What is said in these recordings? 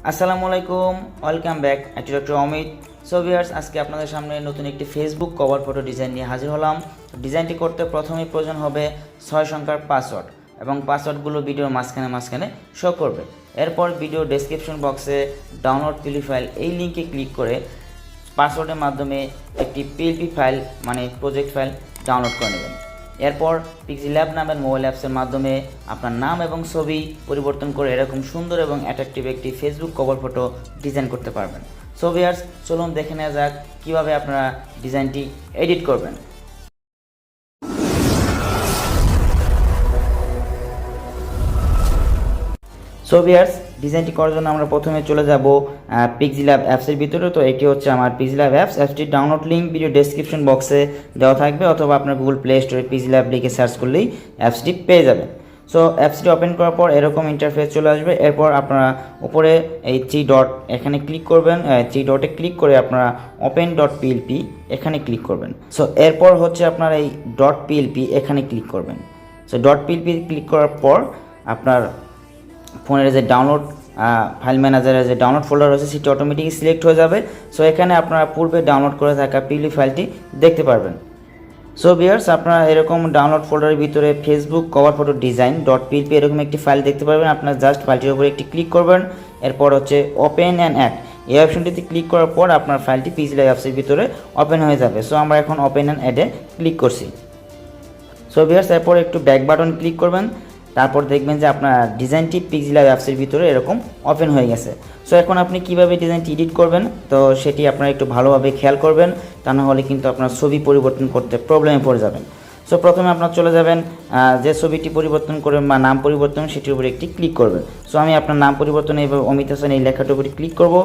আসসালামু আলাইকুম, welcome back এট doctor Amit. So viewers, আজকে আপনাদের সামনে নতুন একটি ফেসবুক কভার ফটো ডিজাইন নিয়ে হাজির হলাম। ডিজাইনটি করতে প্রথমেই প্রয়োজন হবে 6 সংখ্যার পাসওয়ার্ড এবং পাসওয়ার্ডগুলো ভিডিওর মাঝখানে শো করবে। এরপর ভিডিও ডেসক্রিপশন বক্সে ডাউনলোড পিএলপি ফাইল এই লিঙ্কে ক্লিক করে পাসওয়ার্ডের মাধ্যমে একটি পিএলপি ফাইল মানে প্রজেক্ট ফাইল ডাউনলোড করে নেবেন। এরপর পিক্সেল্যাব নামের মোবাইল অ্যাপসের মাধ্যমে আপনার নাম এবং ছবি পরিবর্তন করে এরকম সুন্দর এবং অ্যাট্রাকটিভ একটি ফেসবুক কভার ফটো ডিজাইন করতে পারবেন। সো ভিউয়ার্স, চলুন দেখে নেওয়া যাক কীভাবে আপনারা ডিজাইনটি এডিট করবেন। সো ভিউয়ার্স, ডিজাইনটি করার জন্য আমরা প্রথমে চলে যাব পিক্সেল্যাব অ্যাপসের ভিতরে। তো এটি হচ্ছে আমার পিক্সেল্যাব অ্যাপসটির ডাউনলোড লিঙ্ক ভিডিও ডেসক্রিপশন বক্সে দেওয়া থাকবে, অথবা আপনার গুগল প্লে স্টোরে পিক্সেল্যাব লিখে সার্চ করলেই অ্যাপসটি পেয়ে যাবেন। সো অ্যাপসটি ওপেন করার পর এরকম ইন্টারফেস চলে আসবে। এরপর আপনারা উপরে এই 3 ডট এখানে ক্লিক করবেন। 3 ডটে ক্লিক করে আপনারা ওপেন ডট পিএলপি এখানে ক্লিক করবেন। সো এরপর হচ্ছে আপনার এই ডট পিএলপি এখানে ক্লিক করবেন। সো ডট পিএলপি ক্লিক করার পর আপনার ফোনের যে ডাউনলোড ফাইল ম্যানেজারের যে ডাউনলোড ফোল্ডার রয়েছে সেটি অটোমেটিকলি সিলেক্ট হয়ে যাবে। সো এখানে আপনারা পূর্বে ডাউনলোড করে থাকা পিএলপি ফাইলটি দেখতে পারবেন। সো ভিউয়ার্স, আপনারা এরকম ডাউনলোড ফোল্ডারের ভিতরে Facebook cover photo design dot PLP এরকম একটি ফাইল দেখতে পারবেন। আপনারা জাস্ট ফাইলটির উপরে একটি ক্লিক করবেন। এরপর হচ্ছে ওপেন অ্যান্ড অ্যাড এই অপশনটিতে ক্লিক করার পর আপনার ফাইলটি পিক্সেল্যাব অ্যাপসের ভিতরে ওপেন হয়ে যাবে। সো আমরা এখন ওপেন অ্যান্ড অ্যাডে ক্লিক করছি। সো ভিউয়ার্স, এরপর একটু ব্যাক বাটন ক্লিক করবেন। তারপর দেখবেন যে আপনার ডিজাইনটি পিক্সেল্যাব অ্যাপসের ভিতরে এরকম ওপেন হয়ে গেছে। সো এখন আপনি কিভাবে ডিজাইনটি এডিট করবেন তো সেটি আপনারা একটু ভালোভাবে খেয়াল করবেন, তা না হলে কিন্তু আপনার ছবি পরিবর্তন করতে প্রবলেমে পড়ে যাবেন। সো প্রথমে আপনার চলে যাবেন যে ছবিটি পরিবর্তন করবেন বা নাম পরিবর্তন সেটির উপরে একটি ক্লিক করবেন। সো আমি আপনার নাম পরিবর্তন এইভাবে অমিত হাসান এই লেখাটার উপরে ক্লিক করব।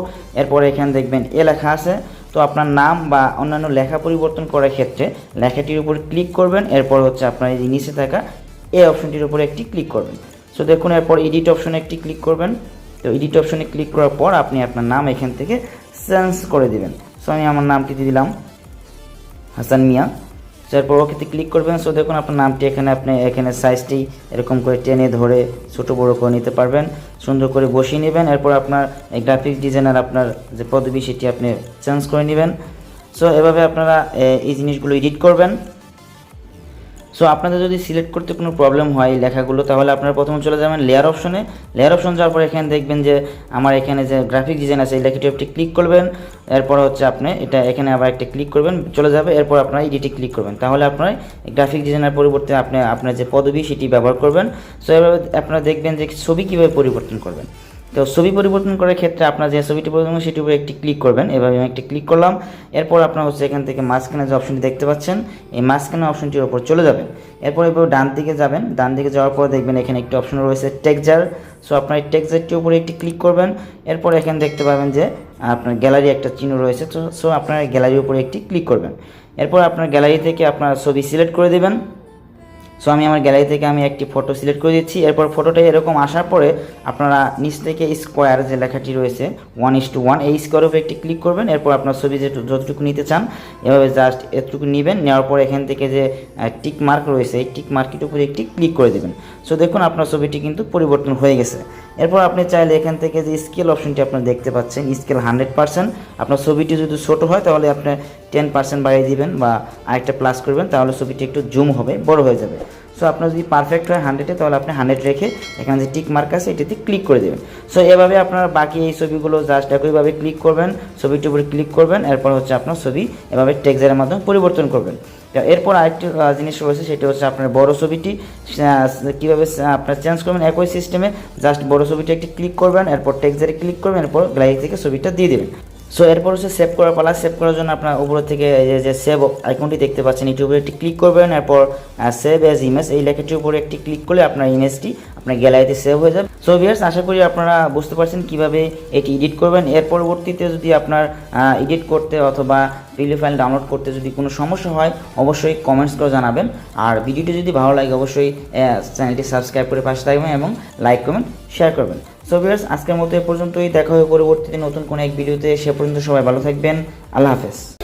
এরপর এখানে দেখবেন এ লেখা আছে। তো আপনার নাম বা অন্যান্য লেখা পরিবর্তন করার ক্ষেত্রে লেখাটির উপরে ক্লিক করবেন। এরপর হচ্ছে আপনার এই নিচে থাকা এই অপশনটির উপরে একটি ক্লিক করবেন। সো দেখুন, এরপর এডিট অপশনে একটি ক্লিক করবেন। তো এডিট অপশনে ক্লিক করার পর আপনি আপনার নাম এখান থেকে চেঞ্জ করে দিবেন। সো আমি আমার নামটি দিয়ে দিলাম হাসান মিয়া। সো এরপর ওকেতে ক্লিক করবেন। সো দেখুন আপনার নামটি আপনি এখানে সাইজটি এরকম করে টেনে ধরে ছোটো বড়ো করে নিতে পারবেন, সুন্দর করে বসিয়ে নেবেন। এরপর আপনার এই গ্রাফিক্স ডিজাইনার আপনার যে পদবি সেটি আপনি চেঞ্জ করে নেবেন। সো এভাবে আপনারা এই জিনিসগুলো এডিট করবেন। সো আপনাদের যদি সিলেক্ট করতে কোনো প্রবলেম হয় লেখাগুলো, তাহলে আপনারা প্রথমে চলে যাবেন লেয়ার অপশনে। লেয়ার অপশন যাওয়ার পর এখানে দেখবেন যে আমার এখানে যে গ্রাফিক ডিজাইন আছে এই লেখাটি একটি ক্লিক করবেন। এরপর হচ্ছে আপনি এটা এখানে আবার একটা ক্লিক করবেন, চলে যাবে। এরপর আপনারা এডিটে ক্লিক করবেন, তাহলে আপনার গ্রাফিক ডিজাইনের পরিবর্তে আপনার যে পদবি সেটি ব্যবহার করবেন। সো এভাবে আপনারা দেখবেন যে ছবি কীভাবে পরিবর্তন করবেন। তো ছবি পরিবর্তন করার ক্ষেত্রে আপনার যে ছবিটি পরিবর্তন সেটির উপরে একটি ক্লিক করবেন। এভাবে আমি একটি ক্লিক করলাম। এরপর আপনার হচ্ছে এখান থেকে মাঝখানে যে অপশনটি দেখতে পাচ্ছেন এই মাঝখানে অপশনটির উপর চলে যাবেন। এরপর এভাবে ডান দিকে যাবেন। ডান দিকে যাওয়ার পর দেখবেন এখানে একটি অপশন রয়েছে টেক্সচার। সো আপনার এই টেক্সচারটির উপরে একটি ক্লিক করবেন। এরপর এখানে দেখতে পাবেন যে আপনার গ্যালারি একটা চিহ্ন রয়েছে। সো আপনার গ্যালারির উপরে একটি ক্লিক করবেন। এরপর আপনার গ্যালারি থেকে আপনার ছবি সিলেক্ট করে দেবেন। সো আমি আমার গ্যালারি থেকে একটি ফটো সিলেক্ট করে দিচ্ছি। এরপর ফটোটা এরকম আসার পরে আপনারা নিচ থেকে স্কোয়ার যে লেখাটি রয়েছে 1:1 এই স্কোয়ারের উপরে একটি ক্লিক করবেন। এরপর আপনার ছবি যতটুকু নিতে চান এভাবে জাস্ট এতটুকু নেবেন। নেওয়ার পর এখান থেকে যে টিক মার্ক রয়েছে এই টিক মার্কের উপরে একটি ক্লিক করে দেবেন। সো দেখুন আপনার ছবিটি কিন্তু পরিবর্তন হয়ে গেছে। এরপর আপনি চাইলে এখান থেকে যে স্কেল অপশনটি আপনারা দেখতে পাচ্ছেন স্কেল 100%। আপনার ছবিটি যদি ছোটো হয় তাহলে আপনি 10% বাড়িয়ে দিবেন বা আরেকটা প্লাস করবেন, তাহলে ছবিটি একটু জুম হবে, বড় হয়ে যাবে। সো আপনার যদি পারফেক্ট হয় 100-এ তাহলে আপনি 100 রেখে এখানে যে টিক মার্ক আছে এটিতে ক্লিক করে দেবেন। সো এভাবে আপনার বাকি এই ছবিগুলো জাস্ট একইভাবে ক্লিক করবেন, ছবিটির উপরে ক্লিক করবেন। এরপর হচ্ছে আপনার ছবি এভাবে টেক্সচারের মাধ্যমে পরিবর্তন করবেন। এরপর আরেকটি জিনিস রয়েছে সেটা হচ্ছে আপনার বড় ছবিটি কীভাবে আপনার চেঞ্জ করবেন। একই সিস্টেমে জাস্ট বড় ছবিটি একটি ক্লিক করবেন, এরপর টেক্সচারে ক্লিক করবেন, এরপর গ্যালারি থেকে ছবিটা দিয়ে দেবেন। সো এরপর হচ্ছে সেভ করার পালা। সেভ করার জন্য আপনার উপর থেকে যে সেভ আইকনটি দেখতে পাচ্ছেন এটির উপরে একটি ক্লিক করবেন। এরপর সেভ অ্যাজ ইমেজ এই লেখাটির উপরে একটি ক্লিক করলে আপনার ইমেজটি আপনার গ্যালারিতে সেভ হয়ে যাবে। সো ভিউয়ার্স, আশা করি আপনারা বুঝতে পারছেন কিভাবে এটি এডিট করবেন। এর পরবর্তীতে যদি আপনার এডিট করতে অথবা পিএলপি ফাইল ডাউনলোড করতে যদি কোনো সমস্যা হয় অবশ্যই কমেন্টস করে জানাবেন। আর ভিডিওটি যদি ভালো লাগে অবশ্যই চ্যানেলটি সাবস্ক্রাইব করে পাশে থাকবেন এবং লাইক কমেন্ট শেয়ার করবেন। সো ভিউয়ার্স, আজকের মতো এ পর্যন্তই। দেখা হবে পরবর্তীতে নতুন কোনো এক ভিডিওতে। সে পর্যন্ত সবাই ভালো থাকবেন। আল্লাহ হাফেজ।